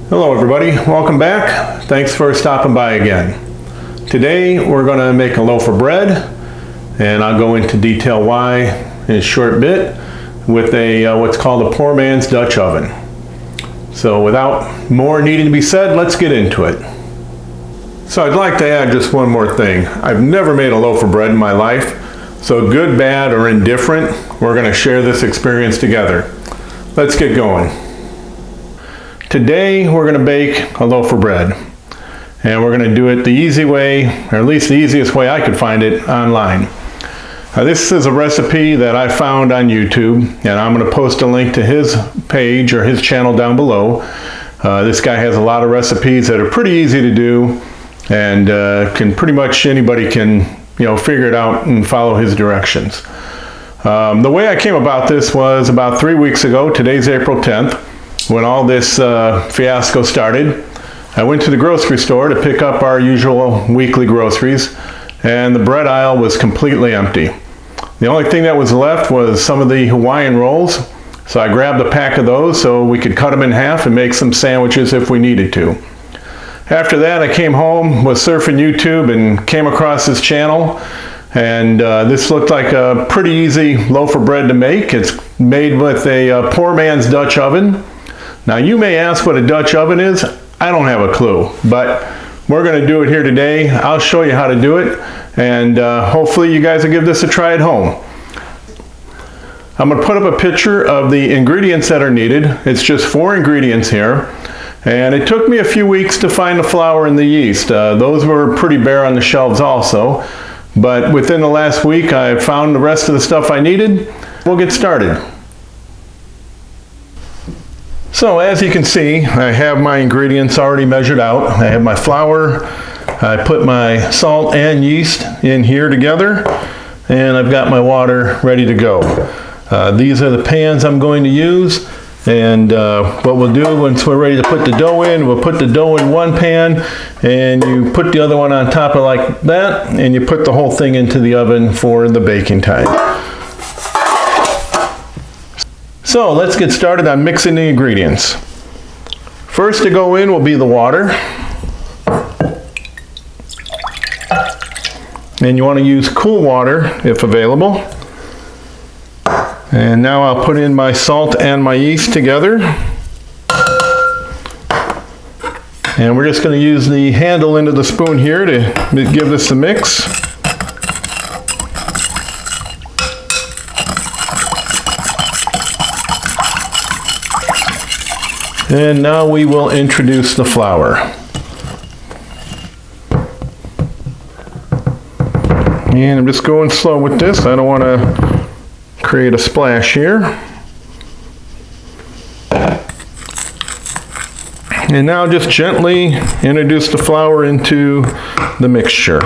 Hello everybody, welcome back. Thanks for stopping by again. Today we're going to make a loaf of bread, and I'll go into detail why in a short bit with a what's called a poor man's Dutch oven. So without more needing to be said, let's get into it. So I'd like to add just one more thing. I've never made a loaf of bread in my life, so good, bad, or indifferent, we're going to share this experience together. Let's get going. Today we're going to bake a loaf of bread, and we're going to do it the easy way, or at least the easiest way I could find it online. This is a recipe that I found on YouTube, and I'm going to post a link to his page or his channel down below. This guy has a lot of recipes that are pretty easy to do, and pretty much anybody can figure it out and follow his directions. The way I came about this was about 3 weeks ago. Today's April 10th. When all this fiasco started, I went to the grocery store to pick up our usual weekly groceries, and the bread aisle was completely empty. The only thing that was left was some of the Hawaiian rolls, so I grabbed a pack of those so we could cut them in half and make some sandwiches if we needed to. After that, I came home, was surfing YouTube, and came across this channel, and this looked like a pretty easy loaf of bread to make. It's made with a poor man's Dutch oven. Now you may ask what a Dutch oven is. I don't have a clue, but we're going to do it here today. I'll show you how to do it, and hopefully you guys will give this a try at home. I'm going to put up a picture of the ingredients that are needed. It's just 4 ingredients here, and it took me a few weeks to find the flour and the yeast. Those were pretty bare on the shelves also, but within the last week I found the rest of the stuff I needed. We'll get started. So as you can see, I have my ingredients already measured out. I have my flour, I put my salt and yeast in here together, and I've got my water ready to go. These are the pans I'm going to use, and what we'll do once we're ready to put the dough in, we'll put the dough in one pan, and you put the other one on top of like that, and you put the whole thing into the oven for the baking time. So let's get started on mixing the ingredients. First to go in will be the water. And you want to use cool water if available. And now I'll put in my salt and my yeast together. And we're just going to use the handle into the spoon here to give this a mix. And now we will introduce the flour. And I'm just going slow with this. I don't want to create a splash here. And now just gently introduce the flour into the mixture.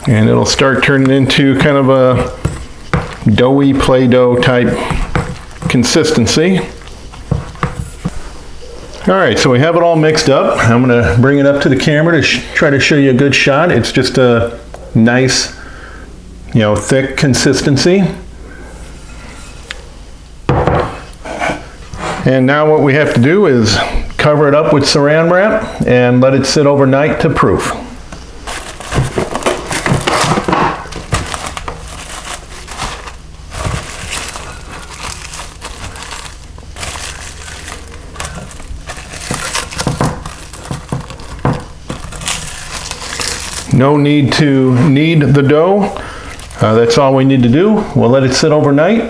And it'll start turning into kind of a doughy Play-Doh type consistency. All right, so we have it all mixed up. I'm going to bring it up to the camera to try to show you a good shot. It's just a nice, thick consistency. And now what we have to do is cover it up with saran wrap and let it sit overnight to proof. No need to knead the dough. That's all we need to do. We'll let it sit overnight.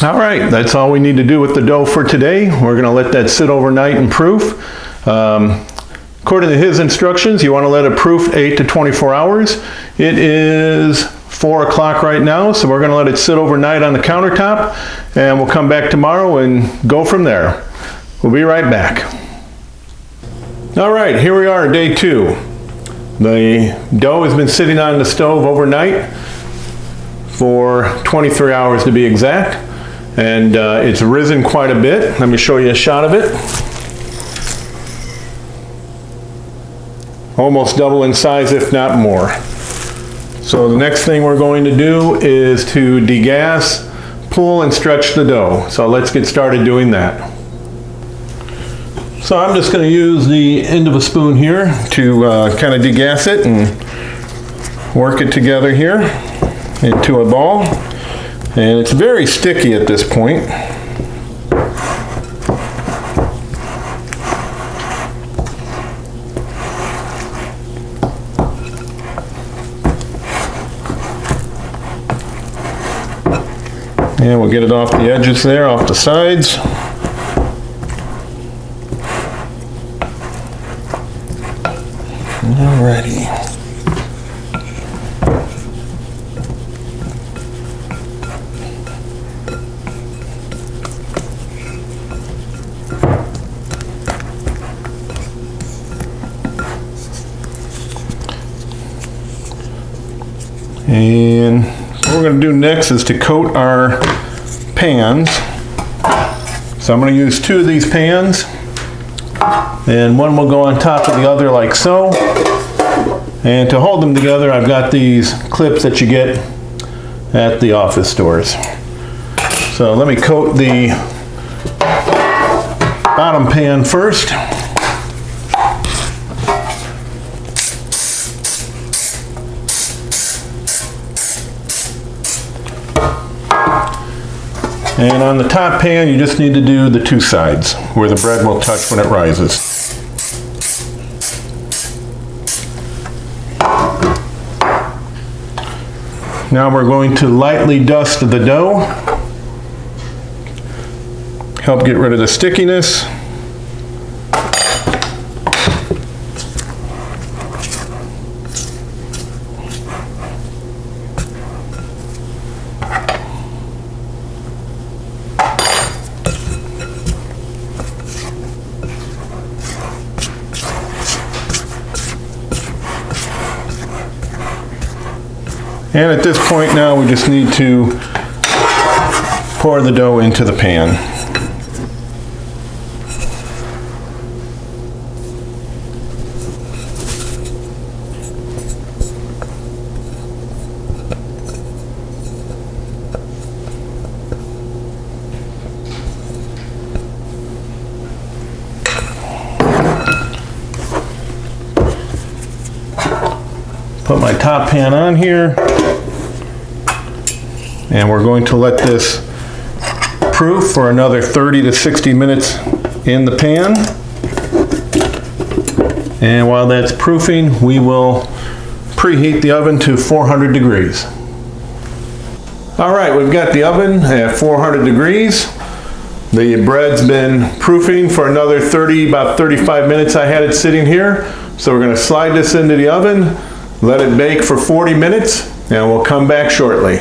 All right, that's all we need to do with the dough for today. We're going to let that sit overnight and proof. According to his instructions, you want to let it proof 8 to 24 hours. It is 4 o'clock right now, so we're going to let it sit overnight on the countertop, and we'll come back tomorrow and go from there. We'll be right back. All right, here we are, day 2. The dough has been sitting on the stove overnight for 23 hours to be exact, and it's risen quite a bit. Let me show you a shot of it. almost double in size, if not more. So the next thing we're going to do is to degas, pull, and stretch the dough. So let's get started doing that. So I'm just going to use the end of a spoon here to kind of degas it and work it together here into a ball. And it's very sticky at this point. And we'll get it off the edges there, off the sides. Alrighty. And what we're going to do next is to coat our pans. So I'm going to use 2 of these pans, and one will go on top of the other like so. And to hold them together, I've got these clips that you get at the office stores. So let me coat the bottom pan first. And on the top pan, you just need to do the 2 sides where the bread will touch when it rises. Now we're going to lightly dust the dough, help get rid of the stickiness. And at this point now, we just need to pour the dough into the pan. Put my top pan on here, and we're going to let this proof for another 30 to 60 minutes in the pan. And while that's proofing, we will preheat the oven to 400 degrees. All right, we've got the oven at 400 degrees. The bread's been proofing for another about 35 minutes. I had it sitting here. So we're going to slide this into the oven, let it bake for 40 minutes, and we'll come back shortly.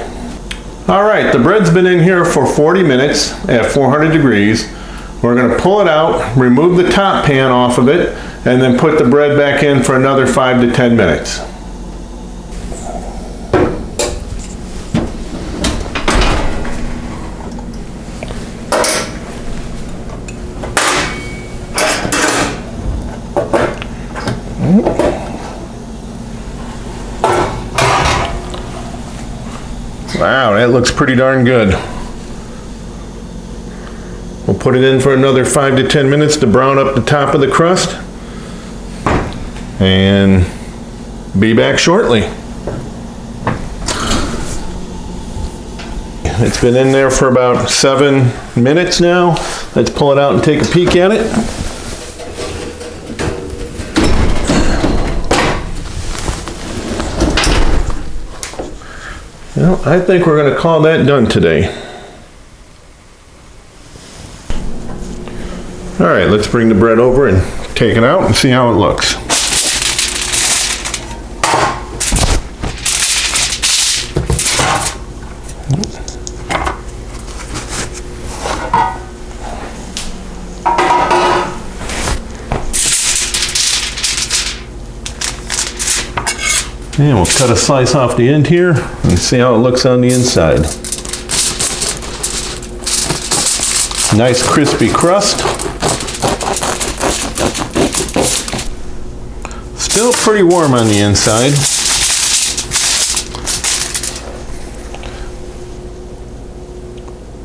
All right, the bread's been in here for 40 minutes at 400 degrees. We're going to pull it out, remove the top pan off of it, and then put the bread back in for another 5 to 10 minutes. Wow, that looks pretty darn good. We'll put it in for another 5 to 10 minutes to brown up the top of the crust, and be back shortly. It's been in there for about 7 minutes now. Let's pull it out and take a peek at it. Well, I think we're going to call that done today. All right, let's bring the bread over and take it out and see how it looks. And we'll cut a slice off the end here and see how it looks on the inside. Nice crispy crust. Still pretty warm on the inside.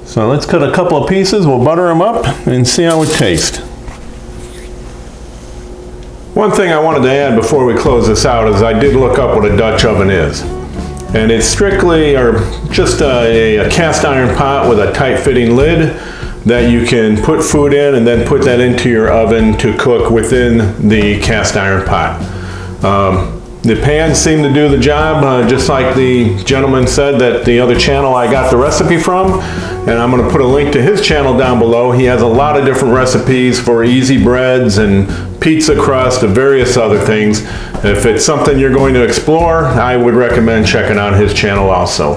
So let's cut a couple of pieces, we'll butter them up and see how it tastes. One thing I wanted to add before we close this out is I did look up what a Dutch oven is. And it's strictly, or just a cast iron pot with a tight fitting lid that you can put food in and then put that into your oven to cook within the cast iron pot. The pans seem to do the job, just like the gentleman said that the other channel I got the recipe from, and I'm going to put a link to his channel down below. He has a lot of different recipes for easy breads and pizza crust and various other things. If it's something you're going to explore, I would recommend checking out his channel also.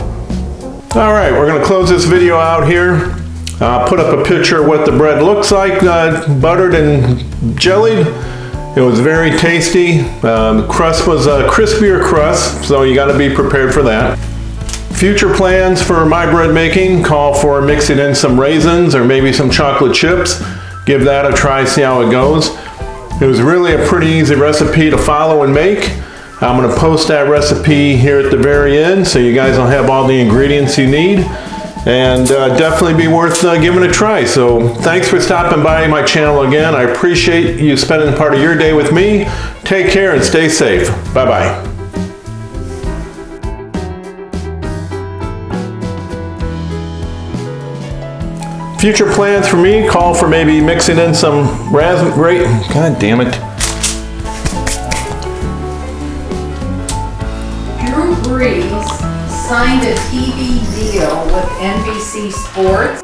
All right, we're going to close this video out here. Put up a picture of what the bread looks like, buttered and jellied. It was very tasty. The crust was a crispier crust, so you got to be prepared for that. Future plans for my bread making call for mixing in some raisins or maybe some chocolate chips. Give that a try, see how it goes. It was really a pretty easy recipe to follow and make. I'm going to post that recipe here at the very end so you guys will have all the ingredients you need. And definitely be worth giving a try. So thanks for stopping by my channel again. I appreciate you spending part of your day with me. Take care and stay safe. Bye-bye. Future plans for me call for maybe mixing in some raspberry. God damn it. Drew Brees signed a TV deal with NBC Sports.